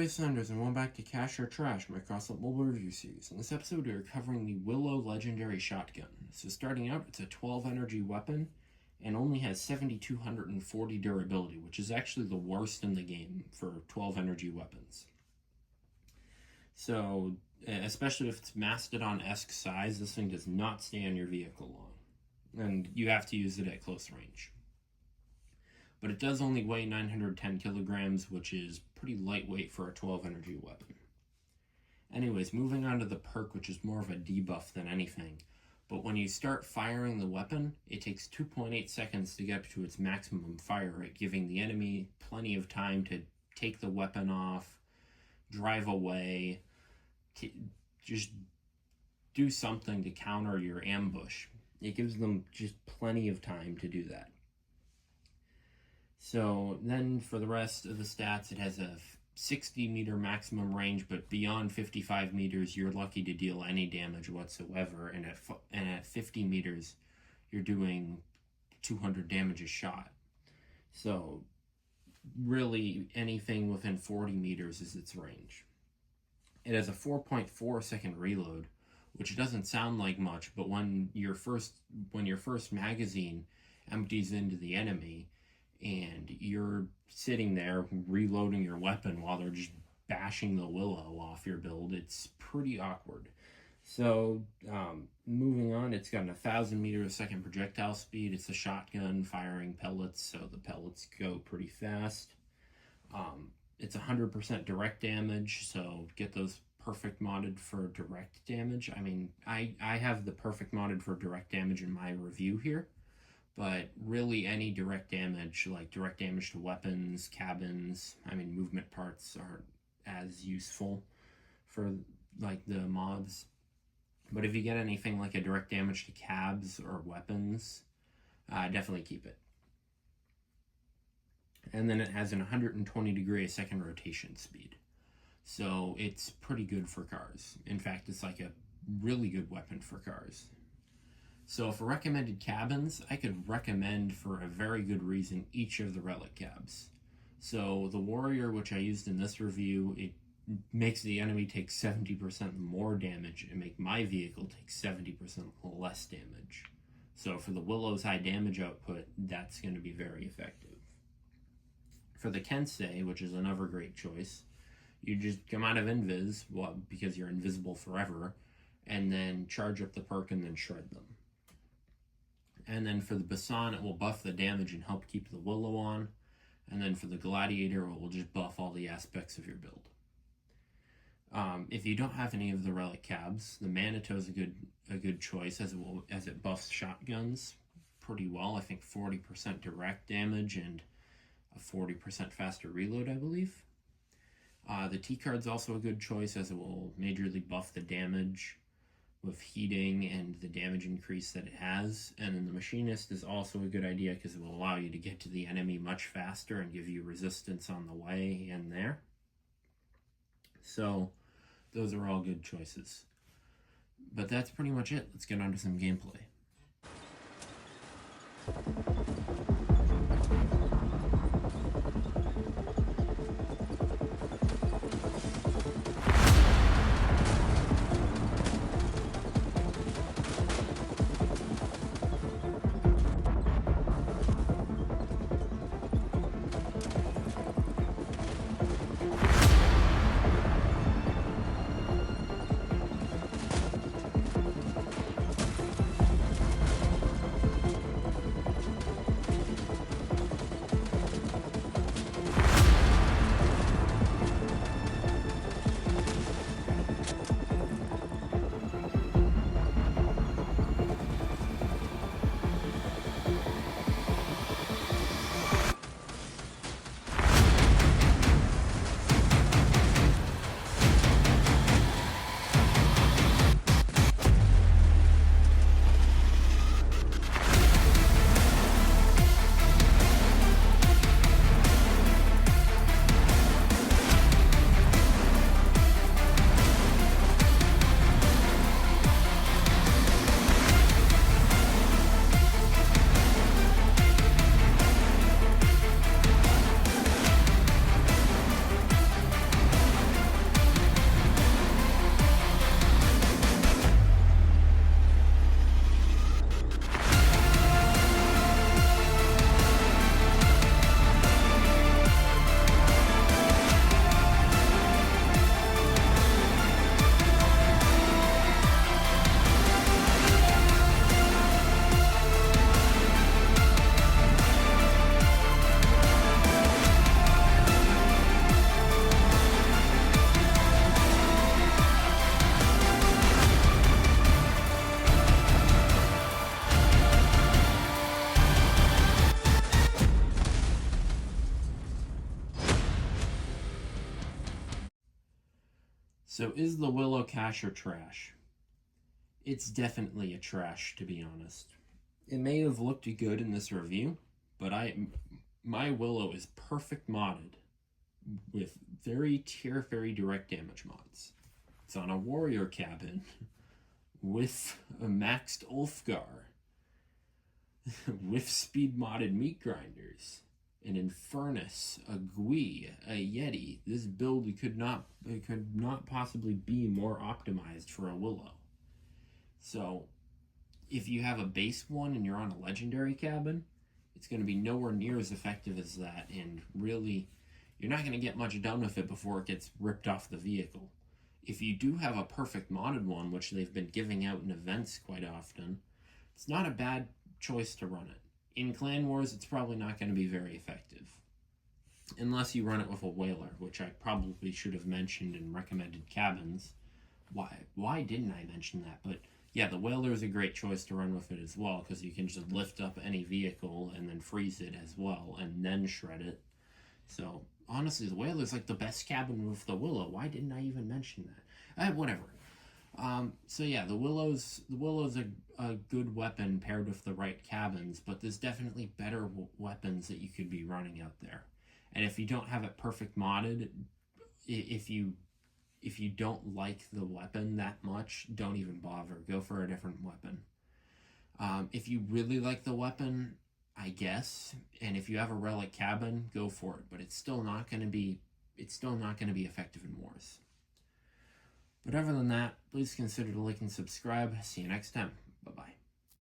Hey Sanders, and welcome back to Cash or Trash, my Crossout mobile review series. In this episode, we are covering the Willow Legendary Shotgun. So starting out, it's a 12 energy weapon, and only has 7,240 durability, which is actually the worst in the game for 12 energy weapons. So, especially if it's Mastodon-esque size, this thing does not stay on your vehicle long, and you have to use it at close range. But it does only weigh 910 kilograms, which is pretty lightweight for a 12 energy weapon. Anyways, moving on to the perk, which is more of a debuff than anything. But when you start firing the weapon, it takes 2.8 seconds to get up to its maximum fire rate, giving the enemy plenty of time to take the weapon off, drive away, just do something to counter your ambush. It gives them just plenty of time to do that. So then for the rest of the stats, it has a 60 meter maximum range, but beyond 55 meters, you're lucky to deal any damage whatsoever. And at 50 meters, you're doing 200 damage a shot. So really anything within 40 meters is its range. It has a 4.4 second reload, which doesn't sound like much, but when your first magazine empties into the enemy, and you're sitting there reloading your weapon while they're just bashing the Willow off your build, it's pretty awkward. So, moving on, it's got an 1,000 meters a second projectile speed. It's a shotgun firing pellets, so the pellets go pretty fast. It's 100% direct damage, so get those perfect modded for direct damage. I mean, I have the perfect modded for direct damage in my review here. But really any direct damage, like direct damage to weapons, cabins, movement parts aren't as useful for like the mods. But if you get anything like a direct damage to cabs or weapons, definitely keep it. And then it has an 120 degree a second rotation speed. So it's pretty good for cars. In fact, it's like a really good weapon for cars. So for recommended cabins, I could recommend for a very good reason each of the relic cabs. So the warrior, which I used in this review, it makes the enemy take 70% more damage and make my vehicle take 70% less damage. So for the Willow's high damage output, that's going to be very effective. For the Kensei, which is another great choice, you just come out of invis, well, because you're invisible forever, and then charge up the perk and then shred them. And then for the Basan, it will buff the damage and help keep the Willow on. And then for the Gladiator, it will just buff all the aspects of your build. If you don't have any of the relic cabs, the Manito is a good choice as it buffs shotguns pretty well. I think 40% direct damage and a 40% faster reload, I believe. The T-Card's also a good choice as it will majorly buff the damage with heating and the damage increase that it has. And then the Machinist is also a good idea because it will allow you to get to the enemy much faster and give you resistance on the way in there. So those are all good choices. But that's pretty much it. Let's get on to some gameplay. So is the Willow cash or trash? It's definitely a trash, to be honest. It may have looked good in this review, but my Willow is perfect modded with very tier fairy direct damage mods. It's on a warrior cabin with a maxed Ulfgar, with speed modded meat grinders, an Infernus, a Gui, a Yeti. This build could not possibly be more optimized for a Willow. So if you have a base one and you're on a legendary cabin, it's going to be nowhere near as effective as that, and really you're not going to get much done with it before it gets ripped off the vehicle. If you do have a perfect modded one, which they've been giving out in events quite often, it's not a bad choice to run it. In Clan Wars, it's probably not going to be very effective. Unless you run it with a Whaler, which I probably should have mentioned in recommended cabins. Why didn't I mention that? But yeah, the Whaler is a great choice to run with it as well, because you can just lift up any vehicle and then freeze it as well, and then shred it. So, honestly, the Whaler is like the best cabin with the Willow. Why didn't I even mention that? Whatever. So yeah, the Willow's a good weapon paired with the right cabins, but there's definitely better weapons that you could be running out there. And if you don't have it perfect modded, if you don't like the weapon that much, don't even bother. Go for a different weapon. If you really like the weapon, I guess, and if you have a relic cabin, go for it. But it's still not going to be effective in wars. But other than that, please consider to like and subscribe. See you next time. Bye-bye.